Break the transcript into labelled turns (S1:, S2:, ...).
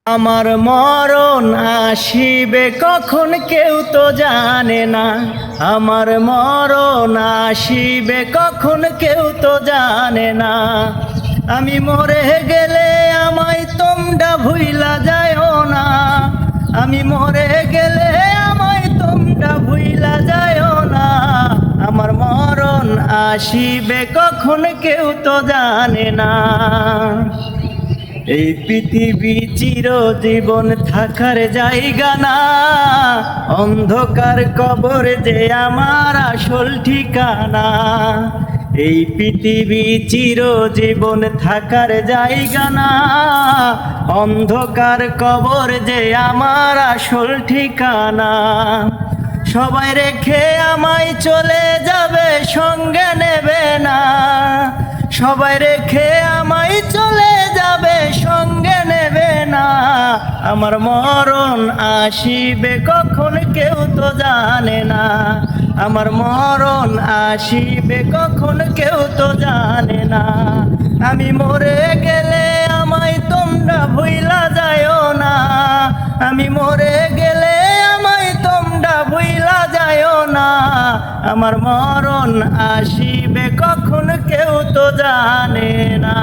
S1: আমার মরণ আসিবে কখন কেউ তো জানে না। আমার মরণ আসিবে কখন কেউ তো জানে না। আমি মরে গেলে আমায় তোমরা ভুইলা যায়ও না। আমি মরে গেলে আমায় তোমরা ভুইলা যায়ও না। আমার মরণ আসিবে কখন কেউ তো জানে না। এই পৃথিবী চিরজীবন থাকার জায়গা না। অন্ধকার কবর যে আমার আসল ঠিকানা। এই পৃথিবী চিরজীবন থাকার জায়গা না। অন্ধকার কবর যে আমার আসল ঠিকানা। সবাই রেখে আমায় চলে যাবে, সঙ্গে নেবে না। সবাই রেখে আমায় চলে যাবে, সঙ্গে নেবে না। আমার মরণ আসিবে কখন কেউ তো জানে না। আমার মরণ আসিবে কখন কেউ তো জানে না। আমি মরে গেলে আমায় তোমরা ভুইলা যায়ও না। আমি মরে গেলে আমায় তোমরা ভুইলা যায়ও না। আমার মরণ আসিবে কখন কেউ তো জানে না।